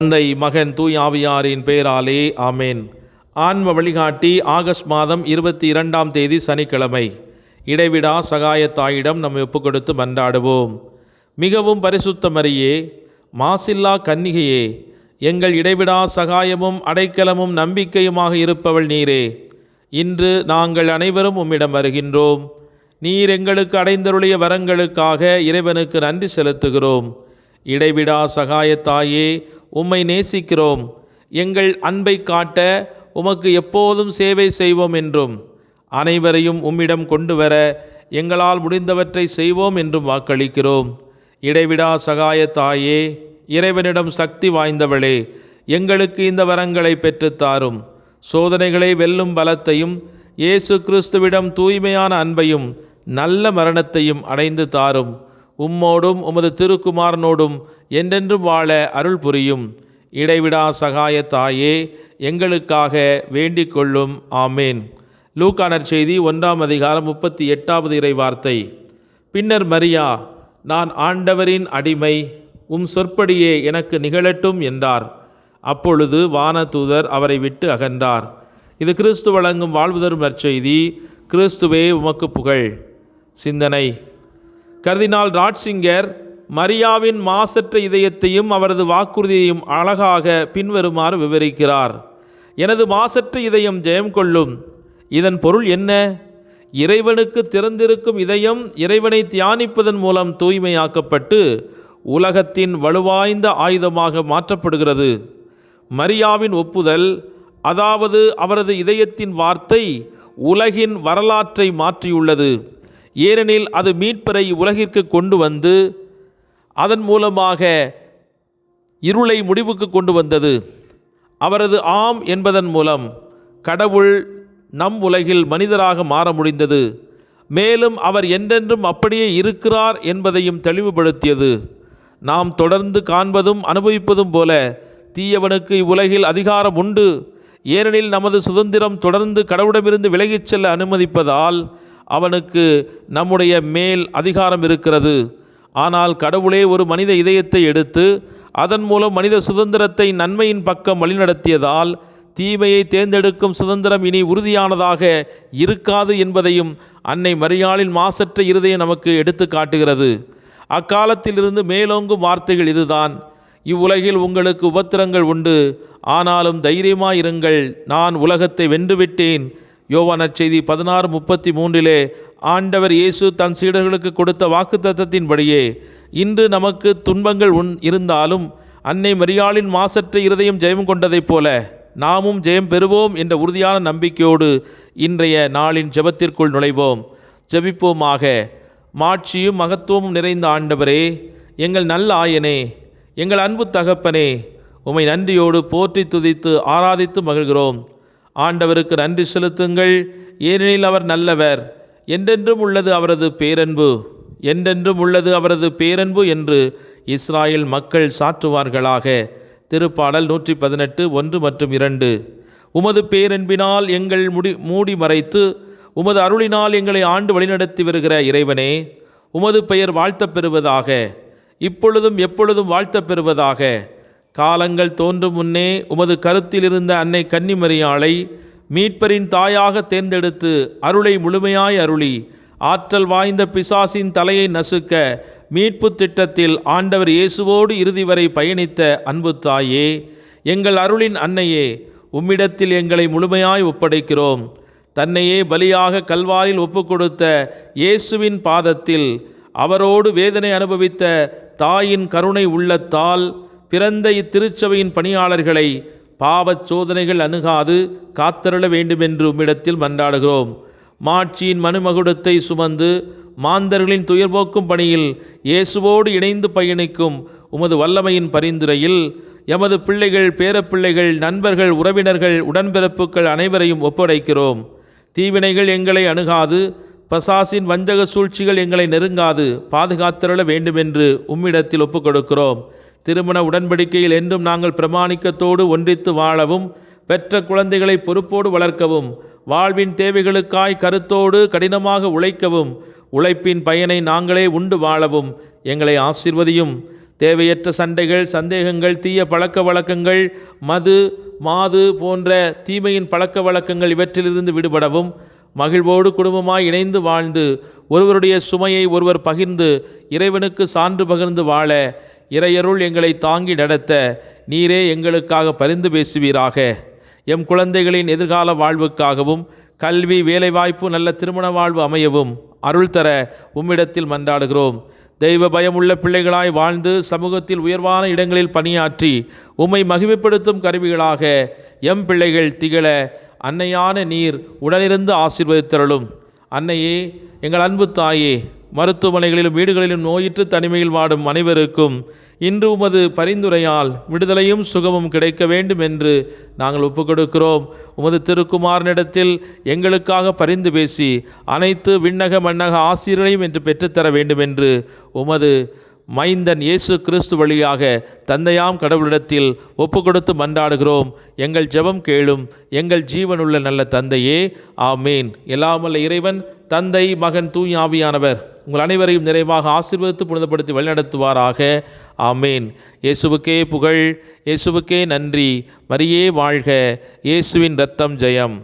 தந்தை, மகன், தூய் ஆவியாரின் பெயராலே ஆமேன். ஆன்ம வழிகாட்டி ஆகஸ்ட் மாதம் 22ஆம் தேதி சனிக்கிழமை. இடைவிடா சகாயத்தாயிடம் நம்மை ஒப்புக்கொடுத்து மன்றாடுவோம். மிகவும் பரிசுத்த மரியே, மாசில்லா கன்னிகையே, எங்கள் இடைவிடா சகாயமும் அடைக்கலமும் நம்பிக்கையுமாக இருப்பவள் நீரே. இன்று நாங்கள் அனைவரும் உம்மிடம் வருகின்றோம். நீர் எங்களுக்கு அடைந்தருளிய வரங்களுக்காக இறைவனுக்கு நன்றி செலுத்துகிறோம். இடைவிடா சகாயத்தாயே, உம்மை நேசிக்கிறோம். எங்கள் அன்பை காட்ட உமக்கு எப்போதும் சேவை செய்வோம் என்றும், அனைவரையும் உம்மிடம் கொண்டு வர எங்களால் முடிந்தவற்றை செய்வோம் என்றும் வாக்களிக்கிறோம். இடைவிடா சகாயத்தாயே, இறைவனிடம் சக்தி வாய்ந்தவளே, எங்களுக்கு இந்த வரங்களை பெற்றுத்தாரும். சோதனைகளை வெல்லும் பலத்தையும், இயேசு கிறிஸ்துவிடம் தூய்மையான அன்பையும் நல்ல மரணத்தையும் அடைந்து தாரும். உம்மோடும் உமது திருக்குமாரனோடும் என்றென்றும் வாழ அருள் புரியும். இடைவிடா சகாயத்தாயே, எங்களுக்காக வேண்டிக் கொள்ளும். ஆமேன். லூக்கா நற்செய்தி 1ஆம் அதிகாரம் 38வது இறைவார்த்தை. பின்னர் மரியா, நான் ஆண்டவரின் அடிமை, உம் சொற்படியே எனக்கு நிகழட்டும் என்றார். அப்பொழுது வானதூதர் அவரை விட்டு அகன்றார். இது கிறிஸ்து வழங்கும் வாழ்வு தரும் நற்செய்தி. கிறிஸ்துவே உமக்கு புகழ். சிந்தனை. கர்தினால் ராட்சிங்கர் மரியாவின் மாசற்ற இதயத்தையும் அவரது வாக்குறுதியையும் அழகாக பின்வருமாறு விவரிக்கிறார். எனது மாசற்ற இதயம் ஜெயம் கொள்ளும். இதன் பொருள் என்ன? இறைவனுக்கு திறந்திருக்கும் இதயம் இறைவனை தியானிப்பதன் மூலம் தூய்மையாக்கப்பட்டு உலகத்தின் வலுவாய்ந்த ஆயுதமாக மாற்றப்படுகிறது. மரியாவின் ஒப்புதல், அதாவது அவரது இதயத்தின் வார்த்தை, உலகின் வரலாற்றை மாற்றியுள்ளது. ஏனெனில் அது மீட்பரை உலகிற்கு கொண்டு வந்து அதன் மூலமாக இருளை முடிவுக்கு கொண்டு வந்தது. அவரது ஆம் என்பதன் மூலம் கடவுள் நம் உலகில் மனிதராக மாற முடிந்தது. மேலும் அவர் என்றென்றும் அப்படியே இருக்கிறார் என்பதையும் தெளிவுபடுத்தியது. நாம் தொடர்ந்து காண்பதும் அனுபவிப்பதும் போல தீயவனுக்கு இவ்வுலகில் அதிகாரம் உண்டு. ஏனெனில் நமது சுதந்திரம் தொடர்ந்து கடவுளிடமிருந்து விலகிச் செல்ல அனுமதிப்பதால் அவனுக்கு நம்முடைய மேல் அதிகாரம் இருக்கிறது. ஆனால் கடவுளே ஒரு மனித இதயத்தை எடுத்து அதன் மூலம் மனித சுதந்திரத்தை நன்மையின் பக்கம் வழிநடத்தியதால் தீமையை தேர்ந்தெடுக்கும் சுதந்திரம் இனி உறுதியானதாக இருக்காது என்பதையும் அன்னை மரியாளின் மாசற்ற இருதயம் நமக்கு எடுத்து காட்டுகிறது. அக்காலத்திலிருந்து மேலோங்கும் வார்த்தைகள் இதுதான்: இவ்வுலகில் உங்களுக்கு உபத்திரங்கள் உண்டு, ஆனாலும் தைரியமாயிருங்கள், நான் உலகத்தை வென்றுவிட்டேன். யோவான் நற்செய்தி 16:33 ஆண்டவர் இயேசு தன் சீடர்களுக்கு கொடுத்த வாக்குத்தத்தத்தின்படியே இன்று நமக்கு துன்பங்கள் இருந்தாலும் அன்னை மரியாளின் மாசற்ற இருதயம் ஜெயம் கொண்டதைப் போல நாமும் ஜெயம் பெறுவோம் என்ற உறுதியான நம்பிக்கையோடு இன்றைய நாளின் ஜெபத்திற்குள் நுழைவோம். ஜெபிப்போமாக. மாட்சியும் மகத்துவமும் நிறைந்த ஆண்டவரே, எங்கள் நல்ல ஆயனே, எங்கள் அன்பு தகப்பனே, உம்மை நன்றியோடு போற்றி துதித்து ஆராதித்து மகிழ்கிறோம். ஆண்டவருக்கு நன்றி செலுத்துங்கள், ஏனெனில் அவர் நல்லவர். என்றென்றும் உள்ளது அவரது பேரன்பு, என்றென்றும் உள்ளது அவரது பேரன்பு என்று இஸ்ராயேல் மக்கள் சாற்றுவார்களாக. திருப்பாடல் 118 1 மற்றும் 2. உமது பேரன்பினால் எங்கள் மூடி மறைத்து உமது அருளினால் எங்களை ஆண்டு வழிநடத்தி வருகிற இறைவனே, உமது பெயர் வாழ்த்தப் பெறுவதாக, இப்பொழுதும் எப்பொழுதும் வாழ்த்தப் பெறுவதாக. காலங்கள் தோன்றும் முன்னே உமது கருத்தில் இருந்த அன்னை கன்னிமரியாளை மீட்பரின் தாயாக தேர்ந்தெடுத்து அருளை முழுமையாய் அருளி ஆற்றல் வாய்ந்த பிசாசின் தலையை நசுக்க மீட்பு திட்டத்தில் ஆண்டவர் இயேசுவோடு இறுதி வரை பயணித்த அன்பு தாயே, எங்கள் அருளின் அன்னையே, உம்மிடத்தில் எங்களை முழுமையாய் ஒப்படைக்கிறோம். தன்னையே பலியாக கல்வாரில் ஒப்புக்கொடுத்த இயேசுவின் பாதத்தில் அவரோடு வேதனை அனுபவித்த தாயின் கருணை உள்ளத்தால் பிறந்த இத்திருச்சபையின் பணியாளர்களை பாவச் சோதனைகள் அணுகாது காத்தருள வேண்டுமென்று உம்மிடத்தில் மன்றாடுகிறோம். மாட்சியின் மனுமகுடத்தை சுமந்து மாந்தர்களின் துயர்போக்கும் பணியில் இயேசுவோடு இணைந்து பயணிக்கும் உமது வல்லமையின் பரிந்துரையில் எமது பிள்ளைகள், பேரப்பிள்ளைகள், நண்பர்கள், உறவினர்கள், உடன்பிறப்புகள் அனைவரையும் ஒப்படைக்கிறோம். தீவினைகள் எங்களை அணுகாது, பசாசின் வஞ்சக சூழ்ச்சிகள் எங்களை நெருங்காது பாதுகாத்தருள வேண்டுமென்று உம்மிடத்தில் ஒப்புக்கொடுக்கிறோம். திருமண உடன்படிக்கையில் என்றும் நாங்கள் பிரமாணிக்கத்தோடு ஒன்றித்து வாழவும், பெற்ற குழந்தைகளை பொறுப்போடு வளர்க்கவும், வாழ்வின் தேவைகளுக்காய் கருத்தோடு கடினமாக உழைக்கவும், உழைப்பின் பயனை நாங்களே உண்டு வாழவும் எங்களை ஆசீர்வதியும். தேவையற்ற சண்டைகள், சந்தேகங்கள், தீய பழக்க வழக்கங்கள், மது, மாது போன்ற தீமையின் பழக்க வழக்கங்கள் இவற்றிலிருந்து விடுபடவும், மகிழ்வோடு குடும்பமாய் இணைந்து வாழ்ந்து ஒருவருடைய சுமையை ஒருவர் பகிர்ந்து இறைவனுக்கு சான்று பகிர்ந்து வாழ இறையருள் எங்களை தாங்கி நடத்த நீரே எங்களுக்காக பரிந்து பேசுவீராக. எம் குழந்தைகளின் எதிர்கால வாழ்வுக்காகவும் கல்வி, வேலைவாய்ப்பு, நல்ல திருமண வாழ்வு அமையவும் அருள் தர உம்மிடத்தில் மன்றாடுகிறோம். தெய்வ பயமுள்ள பிள்ளைகளாய் வாழ்ந்து சமூகத்தில் உயர்வான இடங்களில் பணியாற்றி உம்மை மகிமைப்படுத்தும் கருவிகளாக எம் பிள்ளைகள் திகழ அன்னையான நீர் உடனிருந்து ஆசீர்வதித்தருளும். அன்னையே, எங்கள் அன்பு தாயே, மருத்துவமனைகளிலும் வீடுகளிலும் நோயிற்று தனிமையில் வாடும் அனைவருக்கும் இன்று உமது பரிந்துரையால் விடுதலையும் சுகமும் கிடைக்க வேண்டும் என்று நாங்கள் ஒப்புக்கொடுக்கிறோம். உமது திருக்குமாரனிடத்தில் எங்களுக்காக பரிந்து பேசி அனைத்து விண்ணக மண்ணக ஆசீர்களையும் என்று பெற்றுத்தர வேண்டும் என்று உமது மைந்தன் இயேசு கிறிஸ்து வழியாக தந்தையாம் கடவுளிடத்தில் ஒப்புக்கொடுத்து மன்றாடுகிறோம். எங்கள் ஜெபம் கேளும் எங்கள் ஜீவனுள்ள நல்ல தந்தையே, ஆமேன். எல்லாமல்ல இறைவன் தந்தை, மகன், தூய் ஆவியானவர் உங்கள் அனைவரையும் நிறைவாக ஆசீர்வதித்து புனிதப்படுத்தி வழிநடத்துவாராக. ஆமேன். இயேசுவுக்கே புகழ், இயேசுவுக்கே நன்றி. மரியே வாழ்க. இயேசுவின் இரத்தம் ஜெயம்.